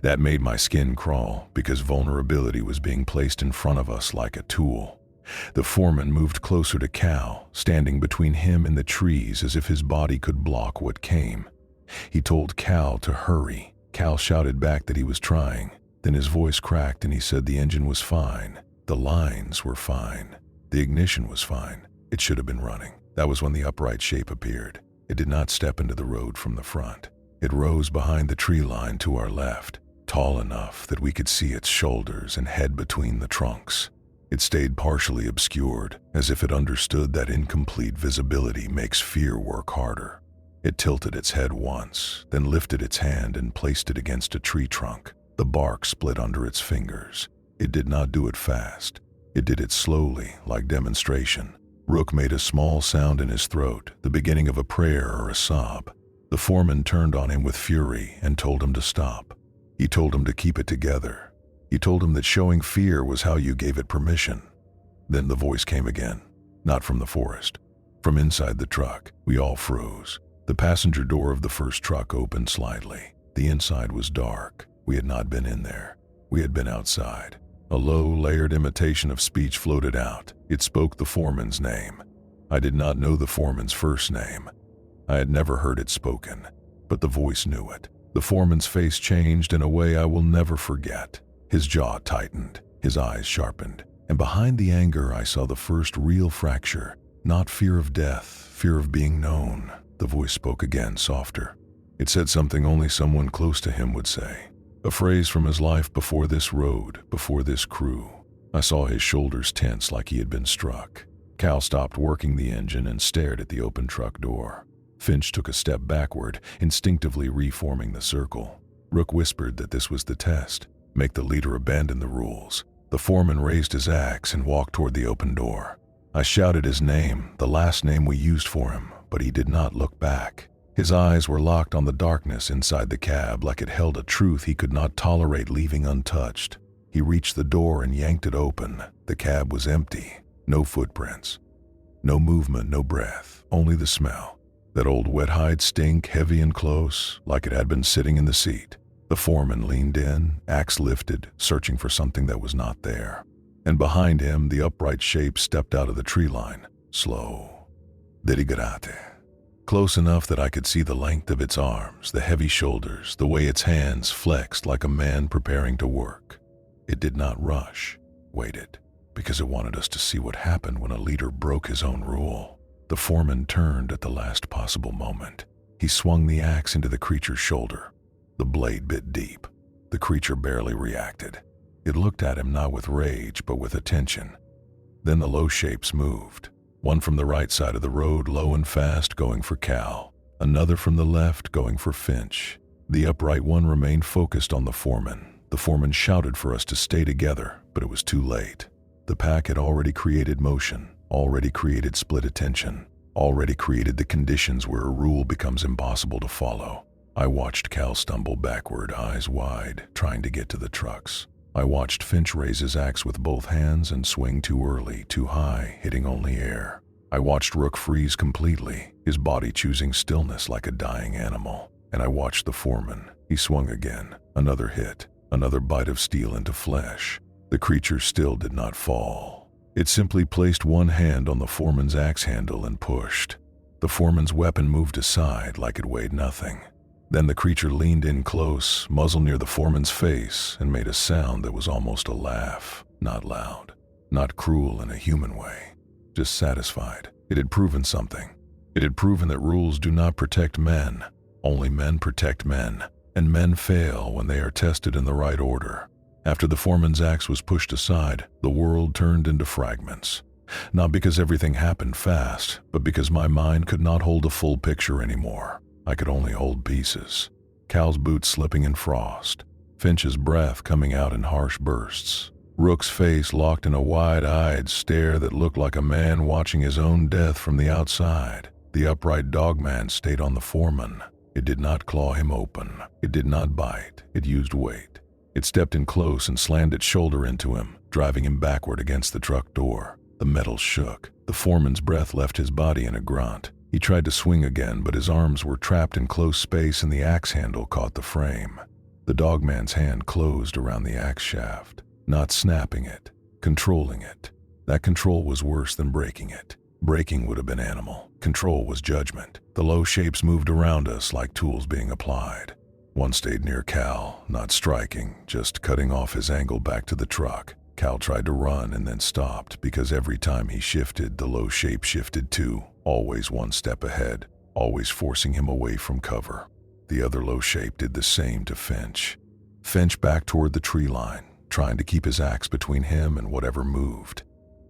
That made my skin crawl because vulnerability was being placed in front of us like a tool. The foreman moved closer to Cal, standing between him and the trees as if his body could block what came. He told Cal to hurry. Cal shouted back that he was trying. Then his voice cracked and he said the engine was fine. The lines were fine. The ignition was fine. It should have been running. That was when the upright shape appeared. It did not step into the road from the front. It rose behind the tree line to our left, tall enough that we could see its shoulders and head between the trunks. It stayed partially obscured, as if it understood that incomplete visibility makes fear work harder. It tilted its head once, then lifted its hand and placed it against a tree trunk. The bark split under its fingers. It did not do it fast. It did it slowly, like demonstration. Rook made a small sound in his throat, the beginning of a prayer or a sob. The foreman turned on him with fury and told him to stop. He told him to keep it together. He told him that showing fear was how you gave it permission. Then the voice came again, not from the forest. From inside the truck, we all froze. The passenger door of the first truck opened slightly. The inside was dark. We had not been in there. We had been outside. A low, layered imitation of speech floated out. It spoke the foreman's name. I did not know the foreman's first name. I had never heard it spoken, but the voice knew it. The foreman's face changed in a way I will never forget. His jaw tightened, his eyes sharpened, and behind the anger I saw the first real fracture. Not fear of death, fear of being known. The voice spoke again, softer. It said something only someone close to him would say. A phrase from his life before this road, before this crew. I saw his shoulders tense like he had been struck. Cal stopped working the engine and stared at the open truck door. Finch took a step backward, instinctively reforming the circle. Rook whispered that this was the test. Make the leader abandon the rules. The foreman raised his axe and walked toward the open door. I shouted his name, the last name we used for him, but he did not look back. His eyes were locked on the darkness inside the cab like it held a truth he could not tolerate leaving untouched. He reached the door and yanked it open. The cab was empty. No footprints. No movement, no breath, only the smell. That old wet hide stink, heavy and close, like it had been sitting in the seat. The foreman leaned in, axe lifted, searching for something that was not there. And behind him, the upright shape stepped out of the tree line, slow. Deliberate. Close enough that I could see the length of its arms, the heavy shoulders, the way its hands flexed like a man preparing to work. It did not rush, waited, because it wanted us to see what happened when a leader broke his own rule. The foreman turned at the last possible moment. He swung the axe into the creature's shoulder. The blade bit deep. The creature barely reacted. It looked at him not with rage, but with attention. Then the low shapes moved. One from the right side of the road, low and fast, going for Cal. Another from the left, going for Finch. The upright one remained focused on the foreman. The foreman shouted for us to stay together, but it was too late. The pack had already created motion. Already created split attention, already created the conditions where a rule becomes impossible to follow. I watched Cal stumble backward, eyes wide, trying to get to the trucks. I watched Finch raise his axe with both hands and swing too early, too high, hitting only air. I watched Rook freeze completely, his body choosing stillness like a dying animal. And I watched the foreman. He swung again, another hit, another bite of steel into flesh. The creature still did not fall. It simply placed one hand on the foreman's axe handle and pushed. The foreman's weapon moved aside like it weighed nothing. Then the creature leaned in close, muzzle near the foreman's face, and made a sound that was almost a laugh. Not loud, not cruel in a human way, just satisfied. It had proven something. It had proven that rules do not protect men. Only men protect men, and men fail when they are tested in the right order. After the foreman's axe was pushed aside, the world turned into fragments. Not because everything happened fast, but because my mind could not hold a full picture anymore. I could only hold pieces. Cal's boots slipping in frost, Finch's breath coming out in harsh bursts, Rook's face locked in a wide-eyed stare that looked like a man watching his own death from the outside. The upright Dogman stayed on the foreman. It did not claw him open. It did not bite. It used weight. It stepped in close and slammed its shoulder into him, driving him backward against the truck door. The metal shook. The foreman's breath left his body in a grunt. He tried to swing again, but his arms were trapped in close space and the axe handle caught the frame. The Dogman's hand closed around the axe shaft, not snapping it, controlling it. That control was worse than breaking it. Breaking would have been animal. Control was judgment. The low shapes moved around us like tools being applied. One stayed near Cal, not striking, just cutting off his angle back to the truck. Cal tried to run and then stopped because every time he shifted, the low shape shifted too, always one step ahead, always forcing him away from cover. The other low shape did the same to Finch. Finch backed toward the tree line, trying to keep his axe between him and whatever moved.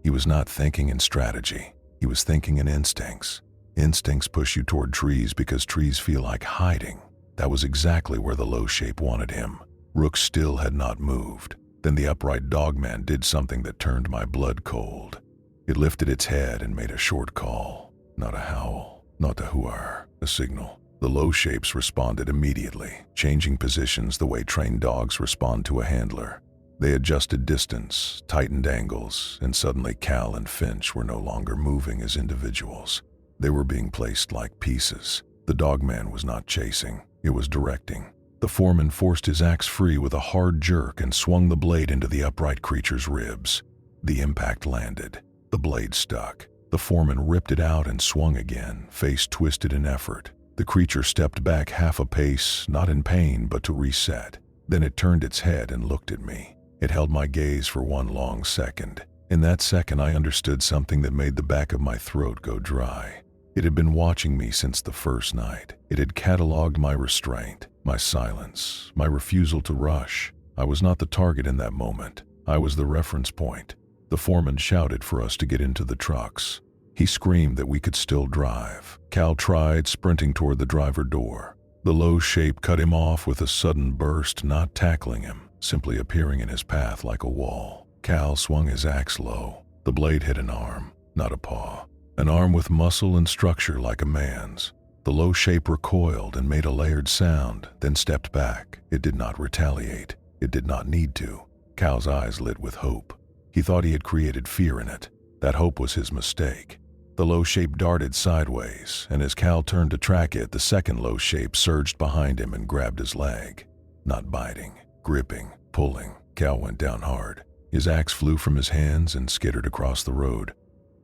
He was not thinking in strategy. He was thinking in instincts. Instincts push you toward trees because trees feel like hiding. That was exactly where the low shape wanted him. Rook still had not moved. Then the upright Dogman did something that turned my blood cold. It lifted its head and made a short call. Not a howl, not a hooar, a signal. The low shapes responded immediately, changing positions the way trained dogs respond to a handler. They adjusted distance, tightened angles, and suddenly Cal and Finch were no longer moving as individuals. They were being placed like pieces. The Dogman was not chasing, it was directing. The foreman forced his axe free with a hard jerk and swung the blade into the upright creature's ribs. The impact landed. The blade stuck. The foreman ripped it out and swung again, face twisted in effort. The creature stepped back half a pace, not in pain, but to reset. Then it turned its head and looked at me. It held my gaze for one long second. In that second, I understood something that made the back of my throat go dry. It had been watching me since the first night. It had cataloged my restraint, my silence, my refusal to rush. I was not the target in that moment. I was the reference point. The foreman shouted for us to get into the trucks. He screamed that we could still drive. Cal tried, sprinting toward the driver door. The low shape cut him off with a sudden burst, not tackling him, simply appearing in his path like a wall. Cal swung his axe low. The blade hit an arm, not a paw. An arm with muscle and structure like a man's. The low shape recoiled and made a layered sound, then stepped back. It did not retaliate. It did not need to. Cal's eyes lit with hope. He thought he had created fear in it. That hope was his mistake. The low shape darted sideways, and as Cal turned to track it, the second low shape surged behind him and grabbed his leg. Not biting, gripping, pulling. Cal went down hard. His axe flew from his hands and skittered across the road.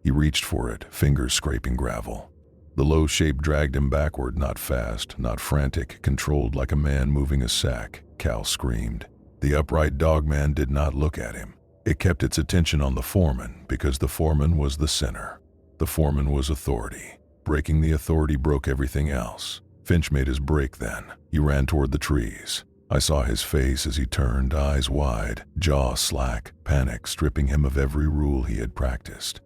He reached for it, fingers scraping gravel. The low shape dragged him backward, not fast, not frantic, controlled like a man moving a sack. Cal screamed. The upright Dogman did not look at him. It kept its attention on the foreman because the foreman was the center. The foreman was authority. Breaking the authority broke everything else. Finch made his break then. He ran toward the trees. I saw his face as he turned, eyes wide, jaw slack, panic stripping him of every rule he had practiced.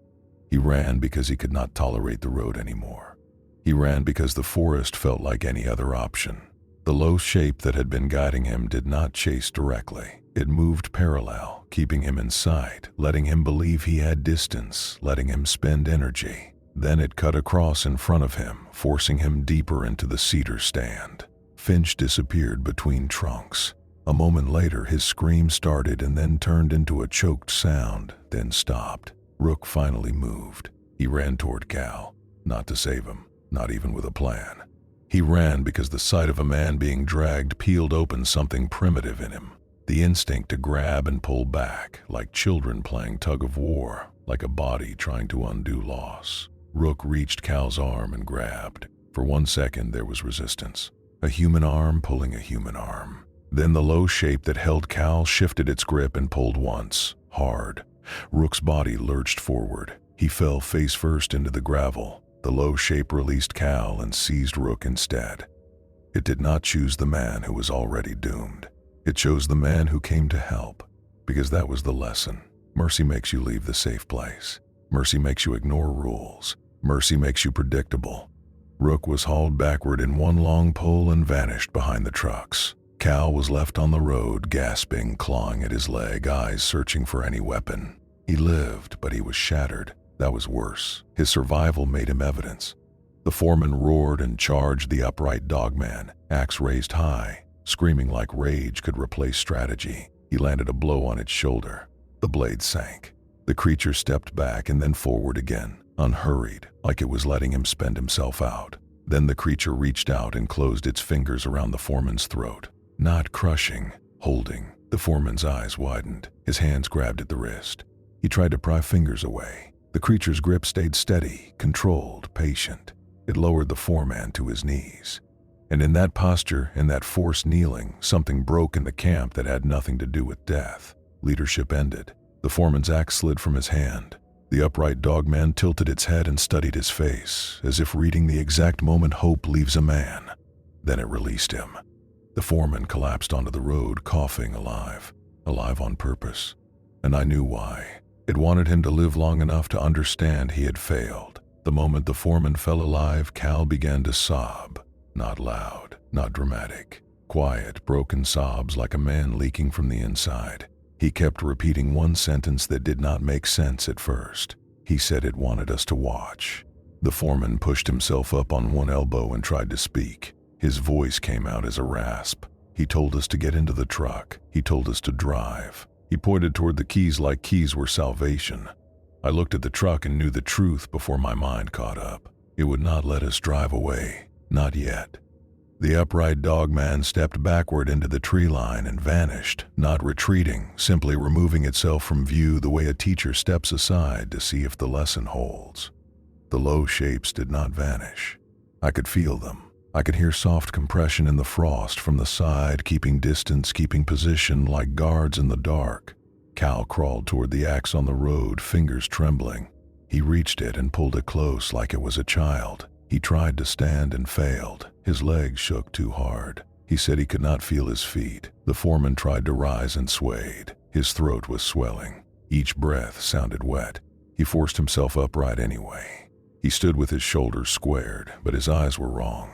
He ran because he could not tolerate the road anymore. He ran because the forest felt like any other option. The low shape that had been guiding him did not chase directly. It moved parallel, keeping him in sight, letting him believe he had distance, letting him spend energy. Then it cut across in front of him, forcing him deeper into the cedar stand. Finch disappeared between trunks. A moment later, his scream started and then turned into a choked sound, then stopped. Rook finally moved. He ran toward Cal, not to save him, not even with a plan. He ran because the sight of a man being dragged peeled open something primitive in him. The instinct to grab and pull back, like children playing tug-of-war, like a body trying to undo loss. Rook reached Cal's arm and grabbed. For 1 second there was resistance. A human arm pulling a human arm. Then the low shape that held Cal shifted its grip and pulled once, hard. Rook's body lurched forward. He fell face first into the gravel. The low shape released Cal and seized Rook instead. It did not choose the man who was already doomed. It chose the man who came to help, because that was the lesson. Mercy makes you leave the safe place. Mercy makes you ignore rules. Mercy makes you predictable. Rook was hauled backward in one long pole and vanished behind the trucks. Cal was left on the road, gasping, clawing at his leg, eyes searching for any weapon. He lived, but he was shattered. That was worse. His survival made him evidence. The foreman roared and charged the upright Dogman, axe raised high, screaming like rage could replace strategy. He landed a blow on its shoulder. The blade sank. The creature stepped back and then forward again, unhurried, like it was letting him spend himself out. Then the creature reached out and closed its fingers around the foreman's throat. Not crushing, holding. The foreman's eyes widened. His hands grabbed at the wrist. He tried to pry fingers away. The creature's grip stayed steady, controlled, patient. It lowered the foreman to his knees. And in that posture, in that forced kneeling, something broke in the camp that had nothing to do with death. Leadership ended. The foreman's axe slid from his hand. The upright Dogman tilted its head and studied his face, as if reading the exact moment hope leaves a man. Then it released him. The foreman collapsed onto the road, coughing, alive on purpose. And I knew why. It wanted him to live long enough to understand he had failed. The moment the foreman fell alive, Cal began to sob. Not loud, not dramatic. Quiet, broken sobs like a man leaking from the inside. He kept repeating one sentence that did not make sense at first. He said it wanted us to watch. The foreman pushed himself up on one elbow and tried to speak. His voice came out as a rasp. He told us to get into the truck. He told us to drive. He pointed toward the keys like keys were salvation. I looked at the truck and knew the truth before my mind caught up. It would not let us drive away. Not yet. The upright Dogman stepped backward into the tree line and vanished, not retreating, simply removing itself from view the way a teacher steps aside to see if the lesson holds. The low shapes did not vanish. I could feel them. I could hear soft compression in the frost from the side, keeping distance, keeping position like guards in the dark. Cal crawled toward the axe on the road, fingers trembling. He reached it and pulled it close like it was a child. He tried to stand and failed. His legs shook too hard. He said he could not feel his feet. The foreman tried to rise and swayed. His throat was swelling. Each breath sounded wet. He forced himself upright anyway. He stood with his shoulders squared, but his eyes were wrong.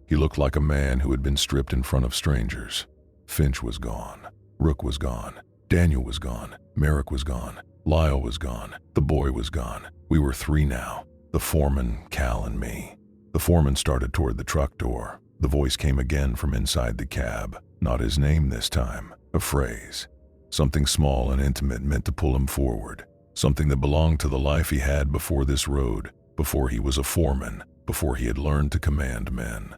He looked like a man who had been stripped in front of strangers. Finch was gone. Rook was gone. Daniel was gone. Merrick was gone. Lyle was gone. The boy was gone. We were three now. The foreman, Cal, and me. The foreman started toward the truck door. The voice came again from inside the cab. Not his name this time. A phrase. Something small and intimate meant to pull him forward. Something that belonged to the life he had before this road, before he was a foreman, before he had learned to command men.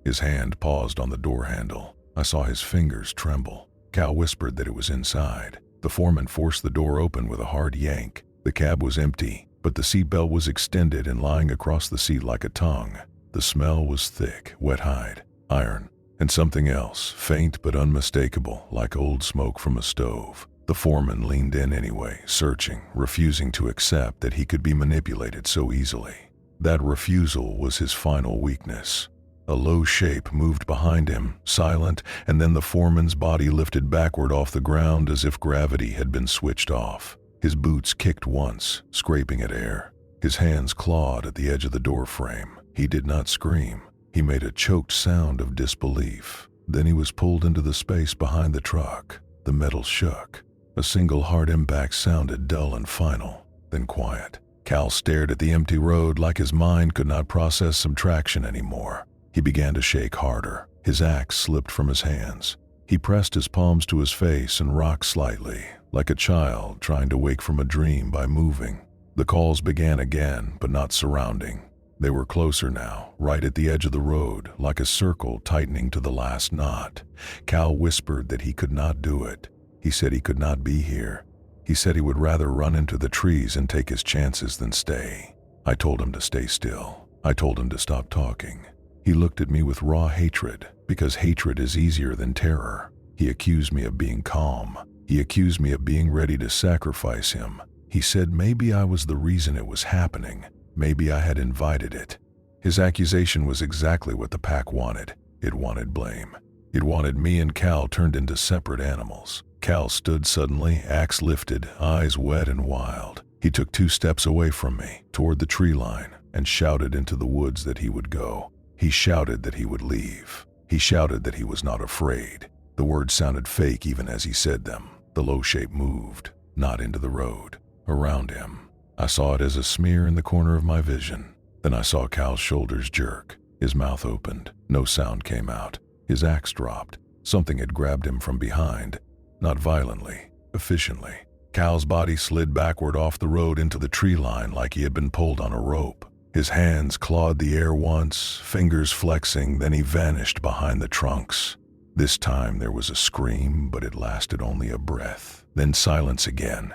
His hand paused on the door handle. I saw his fingers tremble. Cal whispered that it was inside. The foreman forced the door open with a hard yank. The cab was empty, but the seatbelt was extended and lying across the seat like a tongue. The smell was thick, wet hide, iron, and something else, faint but unmistakable, like old smoke from a stove. The foreman leaned in anyway, searching, refusing to accept that he could be manipulated so easily. That refusal was his final weakness. A low shape moved behind him, silent, and then the foreman's body lifted backward off the ground as if gravity had been switched off. His boots kicked once, scraping at air. His hands clawed at the edge of the door frame. He did not scream. He made a choked sound of disbelief. Then he was pulled into the space behind the truck. The metal shook. A single hard impact sounded dull and final, then quiet. Cal stared at the empty road like his mind could not process subtraction anymore. He began to shake harder. His axe slipped from his hands. He pressed his palms to his face and rocked slightly, like a child trying to wake from a dream by moving. The calls began again, but not surrounding. They were closer now, right at the edge of the road, like a circle tightening to the last knot. Cal whispered that he could not do it. He said he could not be here. He said he would rather run into the trees and take his chances than stay. I told him to stay still. I told him to stop talking. He looked at me with raw hatred, because hatred is easier than terror. He accused me of being calm. He accused me of being ready to sacrifice him. He said maybe I was the reason it was happening. Maybe I had invited it. His accusation was exactly what the pack wanted. It wanted blame. It wanted me and Cal turned into separate animals. Cal stood suddenly, axe lifted, eyes wet and wild. He took 2 steps away from me, toward the tree line, and shouted into the woods that he would go. He shouted that he would leave. He shouted that he was not afraid. The words sounded fake even as he said them. The low shape moved, not into the road, around him. I saw it as a smear in the corner of my vision. Then I saw Cal's shoulders jerk. His mouth opened. No sound came out. His axe dropped. Something had grabbed him from behind. Not violently, efficiently. Cal's body slid backward off the road into the tree line like he had been pulled on a rope. His hands clawed the air once, fingers flexing, then he vanished behind the trunks. This time there was a scream, but it lasted only a breath. Then silence again.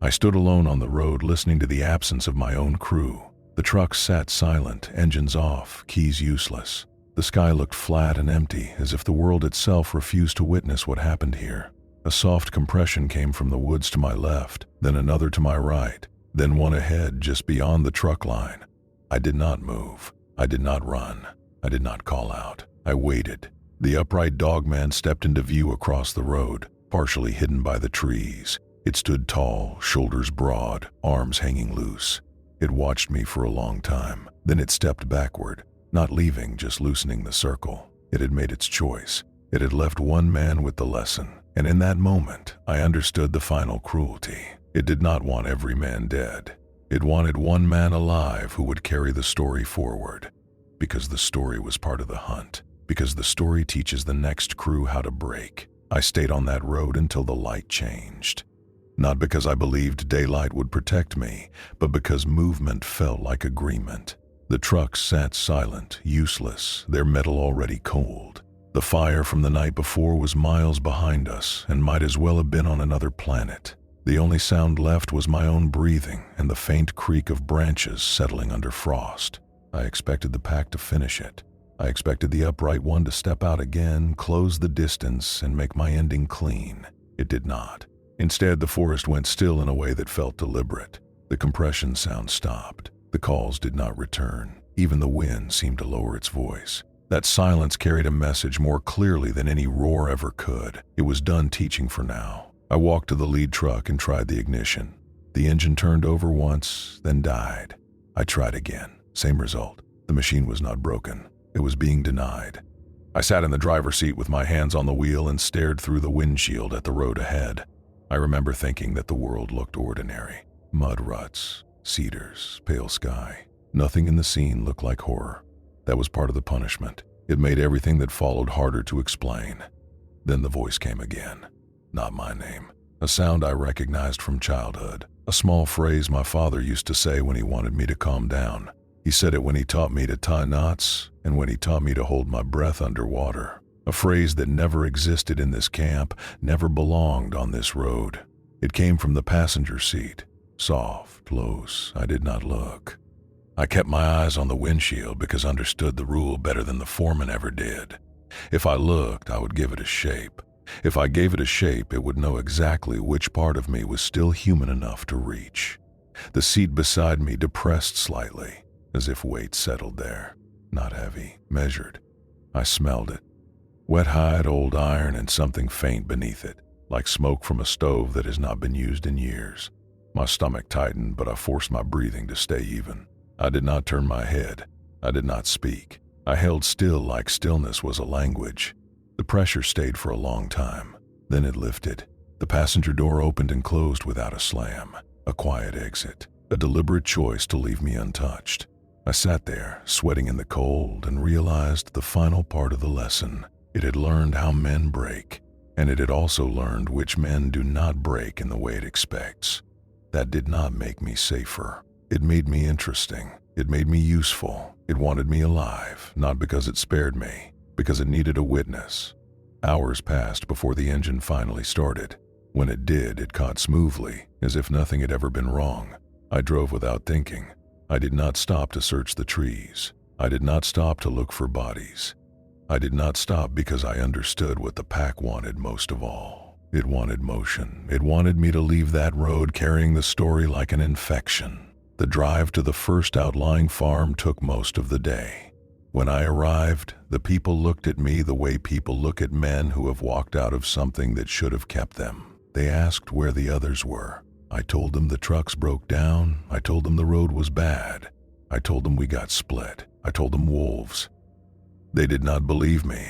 I stood alone on the road listening to the absence of my own crew. The truck sat silent, engines off, keys useless. The sky looked flat and empty, as if the world itself refused to witness what happened here. A soft compression came from the woods to my left, then another to my right, then one ahead just beyond the truck line. I did not move. I did not run. I did not call out. I waited. The upright Dogman stepped into view across the road, partially hidden by the trees. It stood tall, shoulders broad, arms hanging loose. It watched me for a long time. Then it stepped backward, not leaving, just loosening the circle. It had made its choice. It had left one man with the lesson. And in that moment, I understood the final cruelty. It did not want every man dead. It wanted one man alive who would carry the story forward. Because the story was part of the hunt. Because the story teaches the next crew how to break. I stayed on that road until the light changed. Not because I believed daylight would protect me, but because movement felt like agreement. The trucks sat silent, useless, their metal already cold. The fire from the night before was miles behind us and might as well have been on another planet. The only sound left was my own breathing and the faint creak of branches settling under frost. I expected the pack to finish it. I expected the upright one to step out again, close the distance, and make my ending clean. It did not. Instead, the forest went still in a way that felt deliberate. The compression sound stopped. The calls did not return. Even the wind seemed to lower its voice. That silence carried a message more clearly than any roar ever could. It was done teaching for now. I walked to the lead truck and tried the ignition. The engine turned over once, then died. I tried again. Same result. The machine was not broken. It was being denied. I sat in the driver's seat with my hands on the wheel and stared through the windshield at the road ahead. I remember thinking that the world looked ordinary. Mud ruts, cedars, pale sky. Nothing in the scene looked like horror. That was part of the punishment. It made everything that followed harder to explain. Then the voice came again. Not my name. A sound I recognized from childhood. A small phrase my father used to say when he wanted me to calm down. He said it when he taught me to tie knots and when he taught me to hold my breath underwater. A phrase that never existed in this camp, never belonged on this road. It came from the passenger seat. Soft, close. I did not look. I kept my eyes on the windshield because I understood the rule better than the foreman ever did. If I looked, I would give it a shape. If I gave it a shape, it would know exactly which part of me was still human enough to reach. The seat beside me depressed slightly, as if weight settled there. Not heavy, measured. I smelled it. Wet hide, old iron, and something faint beneath it, like smoke from a stove that has not been used in years. My stomach tightened, but I forced my breathing to stay even. I did not turn my head. I did not speak. I held still like stillness was a language. The pressure stayed for a long time. Then it lifted. The passenger door opened and closed without a slam. A quiet exit. A deliberate choice to leave me untouched. I sat there, sweating in the cold, and realized the final part of the lesson. It had learned how men break, and it had also learned which men do not break in the way it expects. That did not make me safer. It made me interesting. It made me useful. It wanted me alive, not because it spared me, because it needed a witness. Hours passed before the engine finally started. When it did, it caught smoothly, as if nothing had ever been wrong. I drove without thinking. I did not stop to search the trees. I did not stop to look for bodies. I did not stop because I understood what the pack wanted most of all. It wanted motion. It wanted me to leave that road carrying the story like an infection. The drive to the first outlying farm took most of the day. When I arrived, the people looked at me the way people look at men who have walked out of something that should have kept them. They asked where the others were. I told them the trucks broke down. I told them the road was bad. I told them we got split. I told them wolves. They did not believe me,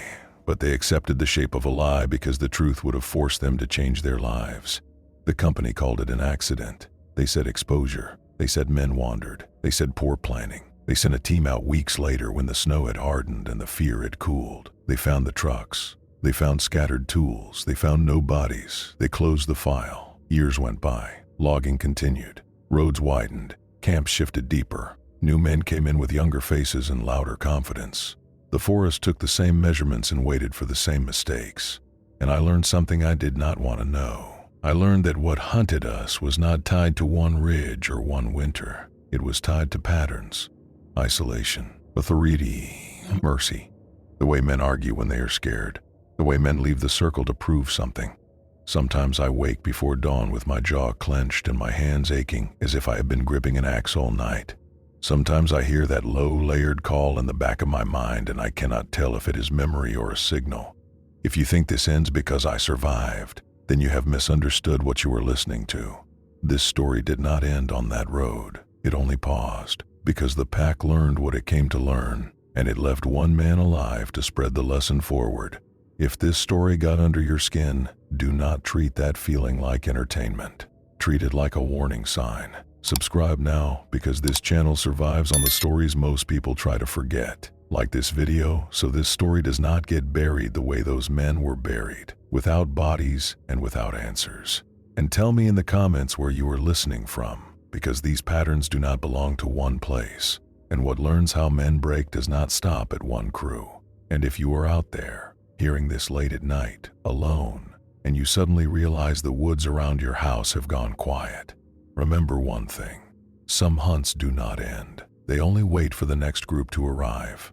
but they accepted the shape of a lie because the truth would have forced them to change their lives. The company called it an accident. They said exposure. They said men wandered. They said poor planning. They sent a team out weeks later when the snow had hardened and the fear had cooled. They found the trucks. They found scattered tools. They found no bodies. They closed the file. Years went by. Logging continued. Roads widened. Camps shifted deeper. New men came in with younger faces and louder confidence. The forest took the same measurements and waited for the same mistakes. And I learned something I did not want to know. I learned that what hunted us was not tied to one ridge or one winter. It was tied to patterns, isolation, authority, mercy. The way men argue when they are scared. The way men leave the circle to prove something. Sometimes I wake before dawn with my jaw clenched and my hands aching as if I have been gripping an axe all night. Sometimes I hear that low, layered call in the back of my mind and I cannot tell if it is memory or a signal. If you think this ends because I survived, then you have misunderstood what you were listening to. This story did not end on that road. It only paused because the pack learned what it came to learn, and it left one man alive to spread the lesson forward. If this story got under your skin, do not treat that feeling like entertainment. Treat it like a warning sign. Subscribe now because this channel survives on the stories most people try to forget. Like this video so this story does not get buried the way those men were buried, without bodies and without answers. And tell me in the comments where you are listening from, because these patterns do not belong to one place. And what learns how men break does not stop at one crew. And if you are out there, hearing this late at night, alone, and you suddenly realize the woods around your house have gone quiet, remember one thing. Some hunts do not end. They only wait for the next group to arrive.